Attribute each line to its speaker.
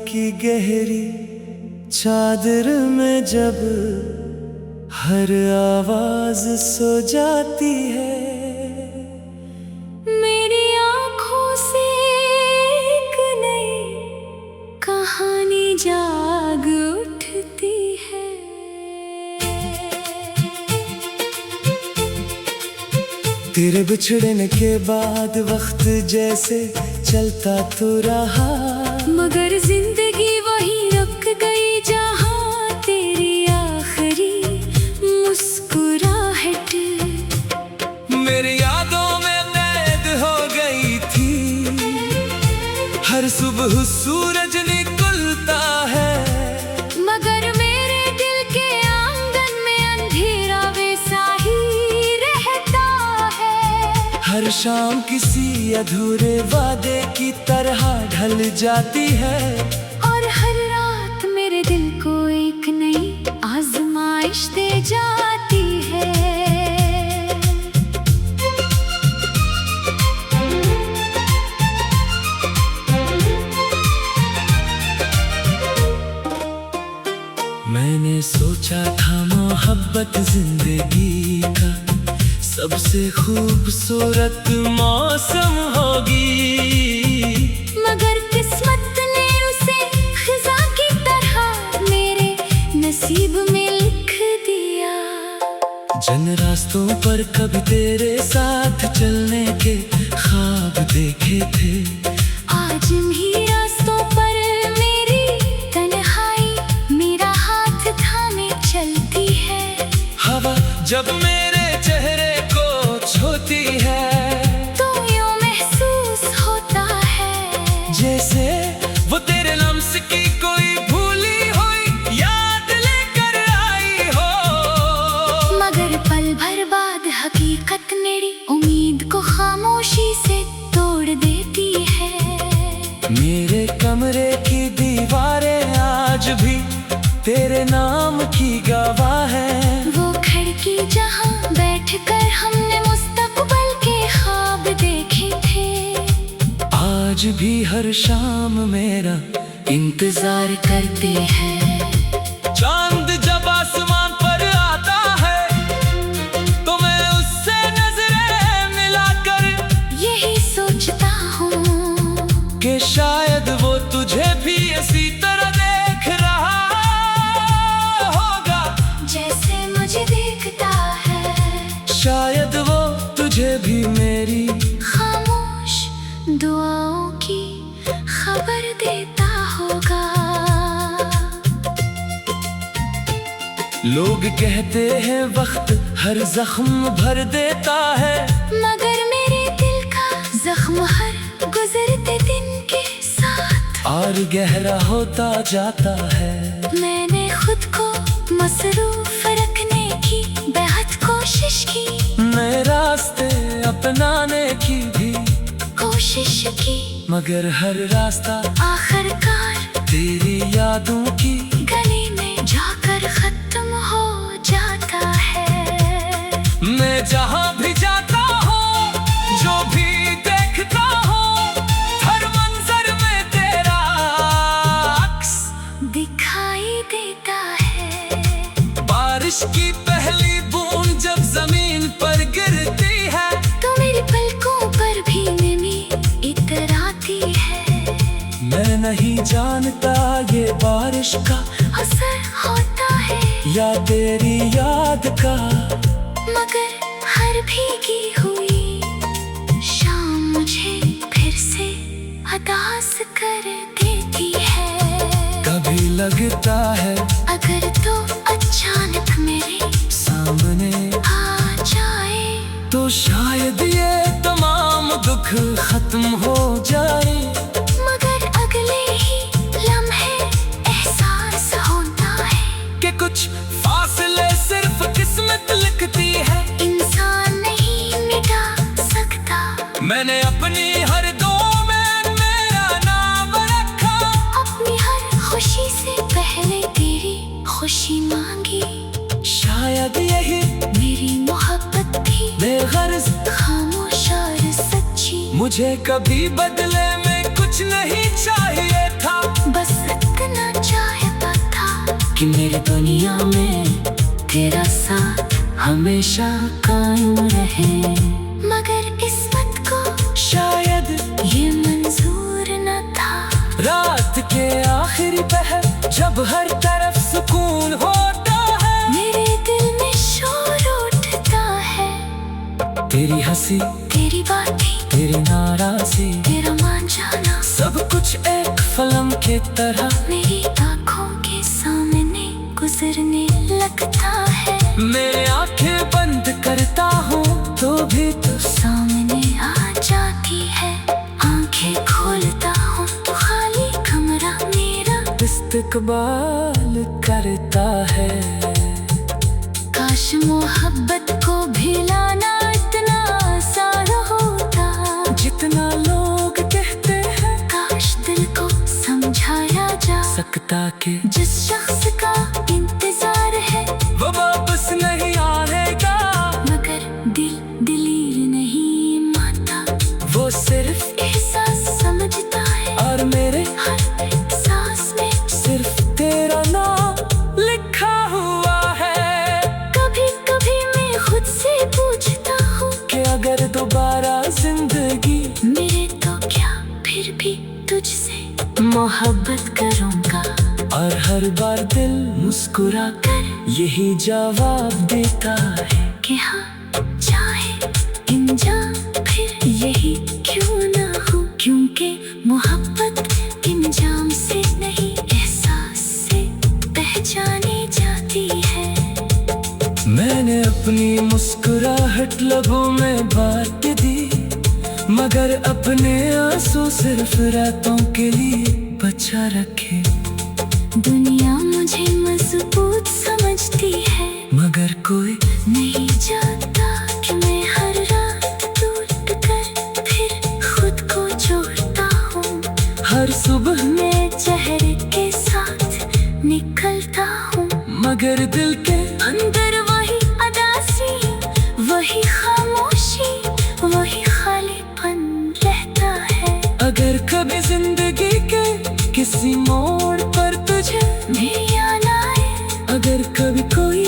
Speaker 1: की गहरी चादर में जब हर आवाज सो जाती है,
Speaker 2: मेरी आँखों से एक नई कहानी जाग उठती है।
Speaker 1: तेरे बिछड़ने के बाद वक्त जैसे चलता तो रहा,
Speaker 2: मगर जिंदगी वही रुक गई जहाँ तेरी आखिरी मुस्कुराहट
Speaker 1: मेरी यादों में कैद हो गई थी। हर सुबह सूरज निकलता है,
Speaker 2: मगर मेरे दिल के आंगन में अंधेरा वैसा ही रहता है।
Speaker 1: हर शाम किसी अधूरे वादे की तरह ढल जाती है,
Speaker 2: और हर रात मेरे दिल को एक नई आजमाइश दे जाती है।
Speaker 1: मैंने सोचा था मोहब्बत जिंदगी का सबसे खूबसूरत मौसम होगी,
Speaker 2: मगर किस्मत ने उसे खिजा की तरह मेरे नसीब में लिख दिया।
Speaker 1: जिन रास्तों पर कभी तेरे साथ चलने के ख्वाब देखे थे,
Speaker 2: आज इन्हीं रास्तों पर मेरी तन्हाई मेरा हाथ थामे चलती है।
Speaker 1: हवा जब मेरे चेहरे को छूती है,
Speaker 2: तो यूं महसूस होता है
Speaker 1: जैसे वो तेरे लम्स की कोई भूली हुई याद लेकर आई हो।
Speaker 2: मगर पल भर बाद हकीकत मेरी उम्मीद को खामोशी से तोड़ देती है।
Speaker 1: मेरे कमरे की दीवारें आज भी तेरे नाम की गवाह है।
Speaker 2: वो खिड़की जहाँ बैठकर हमने मुस्तकबल के ख्वाब देखे थे,
Speaker 1: आज भी हर शाम मेरा इंतजार करती है। चांद जब आसमान पर आता है, तो मैं उससे नजरें मिलाकर
Speaker 2: यही सोचता हूँ
Speaker 1: कि शायद वो तुझे भी इसी तरह देख रहा होगा
Speaker 2: जैसे मुझे देखता है।
Speaker 1: शायद वो तुझे भी मेरी
Speaker 2: खामोश दुआओं की खबर देता होगा।
Speaker 1: लोग कहते हैं वक्त हर जख्म भर देता है,
Speaker 2: मगर मेरे दिल का जख्म हर गुजरते दिन के साथ
Speaker 1: और गहरा होता जाता है।
Speaker 2: मैंने खुद को मसरूफ रखने की बेहद कोशिश की,
Speaker 1: नए रास्ते अपनाने की भी
Speaker 2: कोशिश की,
Speaker 1: मगर हर रास्ता
Speaker 2: आखिरकार
Speaker 1: तेरी यादों की
Speaker 2: गली में जाकर खत्म हो जाता है।
Speaker 1: मैं जहाँ भी जाता हूँ, जो भी देखता हूँ, हर मंजर में तेरा अक्स
Speaker 2: दिखाई देता है।
Speaker 1: बारिश की पहली बूंद जब जमीन पर गिरती है,
Speaker 2: तो मेरी पलकों पर भी नमी इतराती है।
Speaker 1: मैं नहीं जानता ये बारिश का
Speaker 2: असर होता है
Speaker 1: या तेरी याद का,
Speaker 2: मगर हर भीगी हुई शाम मुझे फिर से हताश कर देती है।
Speaker 1: कभी लगता है
Speaker 2: अगर तो अचानक मेरे
Speaker 1: सामने
Speaker 2: आ जाए,
Speaker 1: तो शायद ये तमाम दुख खत्म हो जाए।
Speaker 2: मगर अगले ही लम्हे एहसास होता है
Speaker 1: कि कुछ फासले सिर्फ किस्मत लिखती है,
Speaker 2: इंसान नहीं मिटा सकता।
Speaker 1: मैंने अपनी हर दुआ में मेरा नाम रखा,
Speaker 2: अपनी हर खुशी से पहले तेरी खुशी मांगी।
Speaker 1: शायद यही
Speaker 2: मेरी मोहब्बत थी
Speaker 1: बेगर्ज
Speaker 2: खामोश और सच्ची।
Speaker 1: मुझे कभी बदले में कुछ नहीं चाहिए था,
Speaker 2: बस कि मेरी दुनिया में तेरा साथ हमेशा कायम रहे। मगर किस्मत को
Speaker 1: शायद
Speaker 2: ये मंजूर न था।
Speaker 1: रात के आखिरी पहर जब हर तरफ सुकून होता है,
Speaker 2: मेरे दिल में शोर उठता है।
Speaker 1: तेरी हंसी,
Speaker 2: तेरी बातें,
Speaker 1: तेरी नाराज़ी,
Speaker 2: तेरा मान जाना,
Speaker 1: सब कुछ एक फिल्म के तरह
Speaker 2: मेरी आँखों के सामने गुजरने लगता है।
Speaker 1: मेरे आंखें बंद करता हूँ तो भी तो
Speaker 2: सामने आ जाती है। आंखें खोलता हूँ तो खाली कमरा मेरा
Speaker 1: इस्तकबाल करता है।
Speaker 2: काश मोहब्बत को भिलाना इतना आसान होता
Speaker 1: जितना लोग कहते हैं।
Speaker 2: काश दिल को समझाया जा
Speaker 1: सकता के
Speaker 2: जिस शख्स का इंतजार है
Speaker 1: वो वापस नहीं आएगा,
Speaker 2: मगर दिल दिलीर नहीं मानता।
Speaker 1: वो सिर्फ
Speaker 2: एहसास समझता है
Speaker 1: और मेरे
Speaker 2: हर एहसास में
Speaker 1: सिर्फ तेरा नाम लिखा हुआ है।
Speaker 2: कभी कभी मैं खुद से पूछता हूँ
Speaker 1: कि अगर दोबारा जिंदगी
Speaker 2: मेरे तो क्या फिर भी तुझसे मोहब्बत करूँगा।
Speaker 1: और हर बार दिल मुस्कुरा कर यही जवाब देता है
Speaker 2: कि हाँ चाहे इंजाम फिर यही क्यों ना हो, क्योंकि मोहब्बत इंजाम से नहीं एहसास से पहचानी जाती है।
Speaker 1: मैंने अपनी मुस्कुराहट लबों में बांट दी, मगर अपने आंसू सिर्फ रातों के लिए बचा रखे।
Speaker 2: दुनिया मुझे मजबूत समझती है,
Speaker 1: मगर कोई
Speaker 2: नहीं जानता कि मैं हर रात टूट कर फिर खुद को जोड़ता हूँ।
Speaker 1: हर सुबह
Speaker 2: मैं चेहरे के साथ निकलता हूँ,
Speaker 1: मगर दिल के
Speaker 2: अंदर वही अदासी, वही खामोशी, वही खालीपन रहता है।
Speaker 1: अगर कभी जिंदगी के किसी मोड़ पर तुझे
Speaker 2: मेरी याद आए,
Speaker 1: अगर कभी कोई